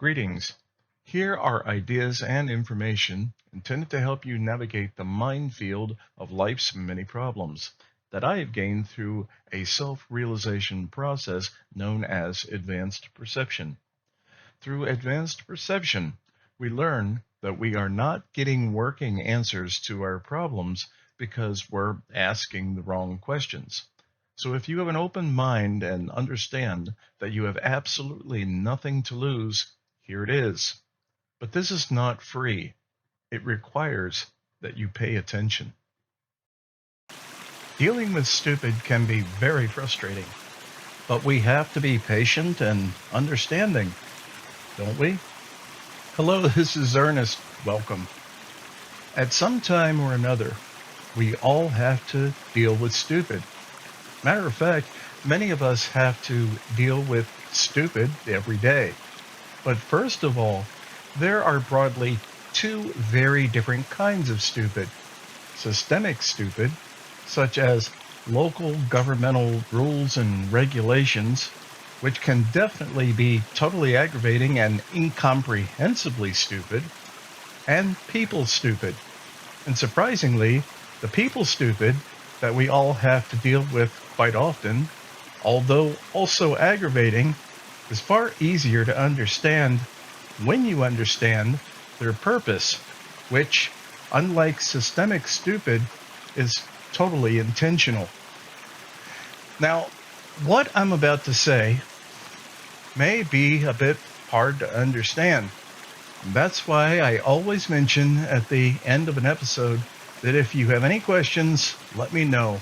Greetings. Here are ideas and information intended to help you navigate the minefield of life's many problems that I have gained through a self-realization process known as advanced perception. Through advanced perception, we learn that we are not getting working answers to our problems because we're asking the wrong questions. So if you have an open mind and understand that you have absolutely nothing to lose, here it is. But this is not free. It requires that you pay attention. Dealing with stupid can be very frustrating, but we have to be patient and understanding, don't we? Hello, this is Ernest. Welcome. At some time or another, we all have to deal with stupid. Matter of fact, many of us have to deal with stupid every day. But first of all, there are broadly two very different kinds of stupid. Systemic stupid, such as local governmental rules and regulations, which can definitely be totally aggravating and incomprehensibly stupid, and people stupid. And surprisingly, the people stupid that we all have to deal with quite often, although also aggravating, is far easier to understand when you understand their purpose, which, unlike systemic stupid, is totally intentional. Now, what I'm about to say may be a bit hard to understand. That's why I always mention at the end of an episode that if you have any questions, let me know.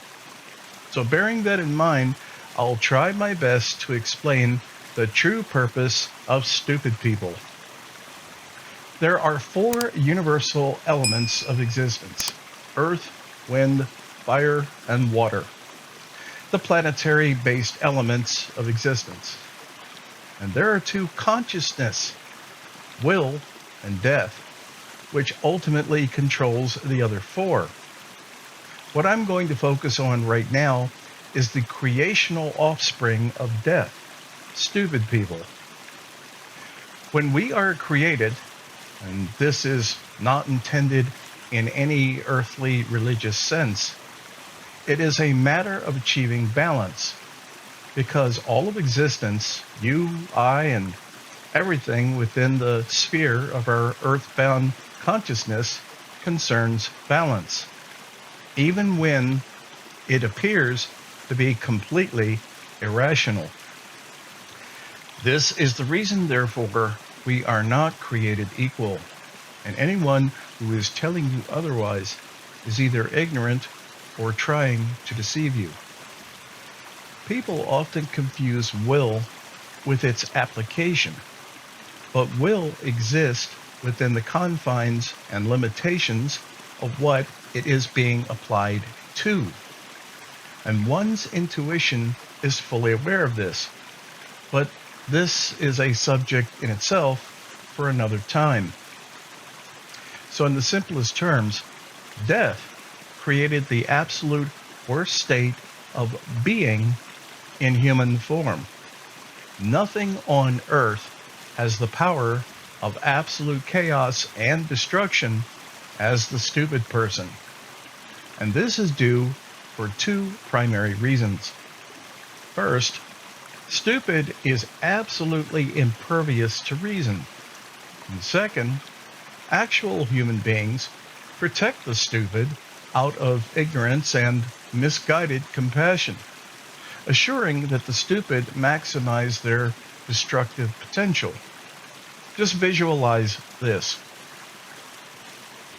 So bearing that in mind, I'll try my best to explain the true purpose of stupid people. There are four universal elements of existence: earth, wind, fire, and water. The planetary-based elements of existence. And there are two: consciousness, will, and death, which ultimately controls the other four. What I'm going to focus on right now is the creational offspring of death, stupid people. When we are created, and this is not intended in any earthly religious sense, it is a matter of achieving balance, because all of existence, you, I, and everything within the sphere of our earthbound consciousness concerns balance, even when it appears to be completely irrational. This is the reason, therefore, we are not created equal, and anyone who is telling you otherwise is either ignorant or trying to deceive you. People often confuse will with its application, but will exists within the confines and limitations of what it is being applied to. And one's intuition is fully aware of this. But this is a subject in itself for another time. So in the simplest terms, death created the absolute worst state of being in human form. Nothing on earth has the power of absolute chaos and destruction as the stupid person. And this is due for two primary reasons. First, stupid is absolutely impervious to reason. And second, actual human beings protect the stupid out of ignorance and misguided compassion, assuring that the stupid maximize their destructive potential. Just visualize this.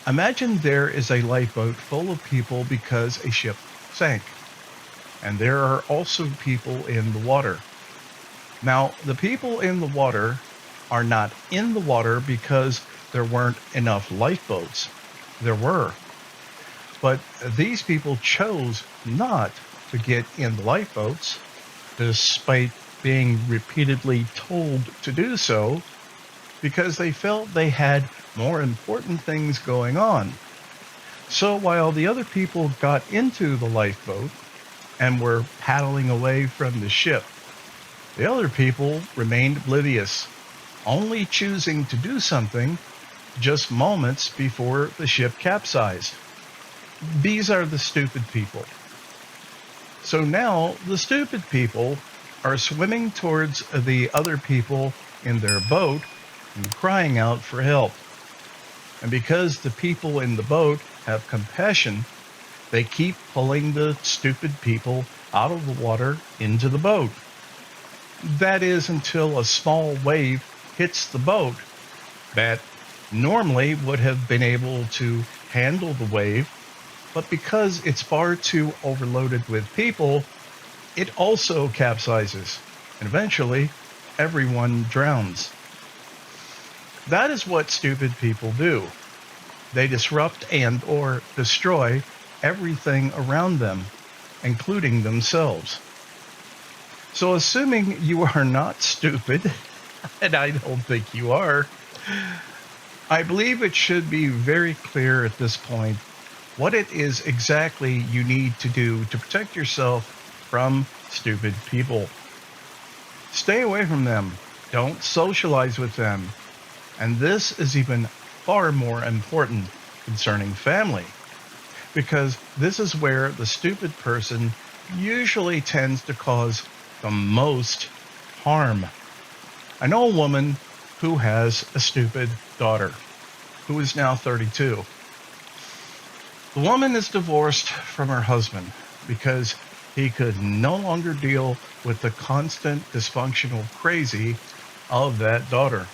Imagine there is a lifeboat full of people because a ship sank, and there are also people in the water. Now, the people in the water are not in the water because there weren't enough lifeboats. There were. But these people chose not to get in the lifeboats, despite being repeatedly told to do so, because they felt they had more important things going on. So while the other people got into the lifeboat and were paddling away from the ship, the other people remained oblivious, only choosing to do something just moments before the ship capsized. These are the stupid people. So now the stupid people are swimming towards the other people in their boat and crying out for help. And because the people in the boat have compassion, they keep pulling the stupid people out of the water into the boat. That is until a small wave hits the boat that normally would have been able to handle the wave, but because it's far too overloaded with people, it also capsizes, and eventually everyone drowns. That is what stupid people do. They disrupt and or destroy everything around them, including themselves. So assuming you are not stupid, and I don't think you are, I believe it should be very clear at this point what it is exactly you need to do to protect yourself from stupid people. Stay away from them. Don't socialize with them. And this is even far more important concerning family, because this is where the stupid person usually tends to cause the most harm. I know a woman who has a stupid daughter who is now 32. The woman is divorced from her husband because he could no longer deal with the constant dysfunctional crazy of that daughter.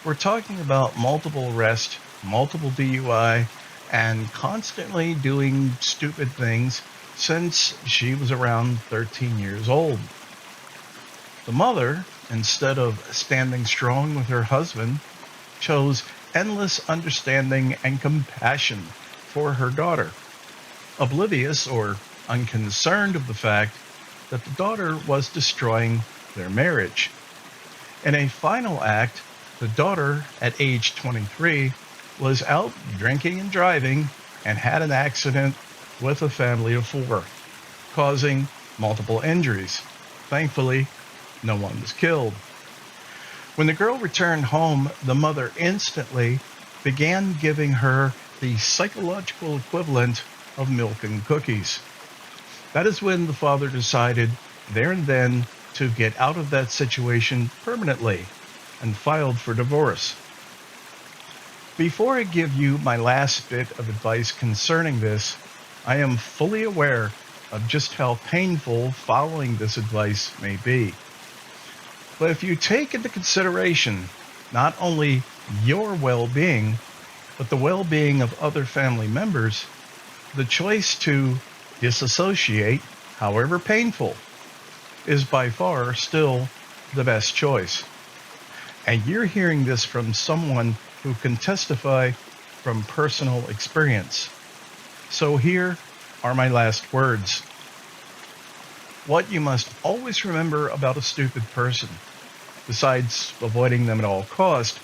We're talking about multiple arrests, multiple DUI, and constantly doing stupid things since she was around 13 years old. The mother, instead of standing strong with her husband, chose endless understanding and compassion for her daughter, oblivious or unconcerned of the fact that the daughter was destroying their marriage. In a final act, the daughter, at age 23, was out drinking and driving and had an accident with a family of four, causing multiple injuries. Thankfully, no one was killed. When the girl returned home, the mother instantly began giving her the psychological equivalent of milk and cookies. That is when the father decided there and then to get out of that situation permanently and filed for divorce. Before I give you my last bit of advice concerning this, I am fully aware of just how painful following this advice may be. But if you take into consideration not only your well-being, but the well-being of other family members, the choice to disassociate, however painful, is by far still the best choice. And you're hearing this from someone who can testify from personal experience. So here are my last words. What you must always remember about a stupid person, besides avoiding them at all cost,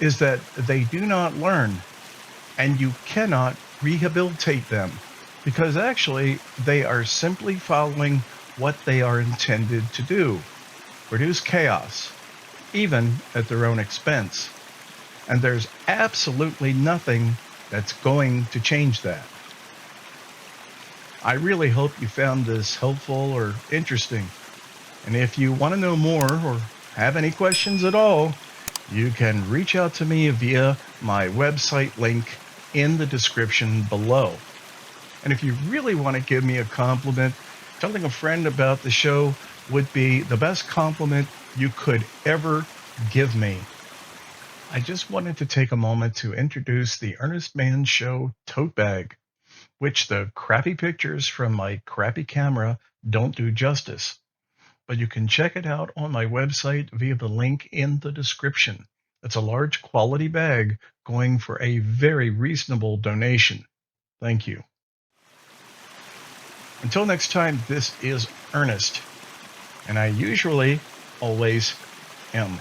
is that they do not learn, and you cannot rehabilitate them, because actually they are simply following what they are intended to do: produce chaos, even at their own expense. And there's absolutely nothing that's going to change that. I really hope you found this helpful or interesting. And if you want to know more or have any questions at all, you can reach out to me via my website link in the description below. And if you really want to give me a compliment, telling a friend about the show would be the best compliment you could ever give me. I just wanted to take a moment to introduce the Earnest Mann Show tote bag, which the crappy pictures from my crappy camera don't do justice. But you can check it out on my website via the link in the description. It's a large quality bag going for a very reasonable donation. Thank you. Until next time, this is Ernest, and I usually always am.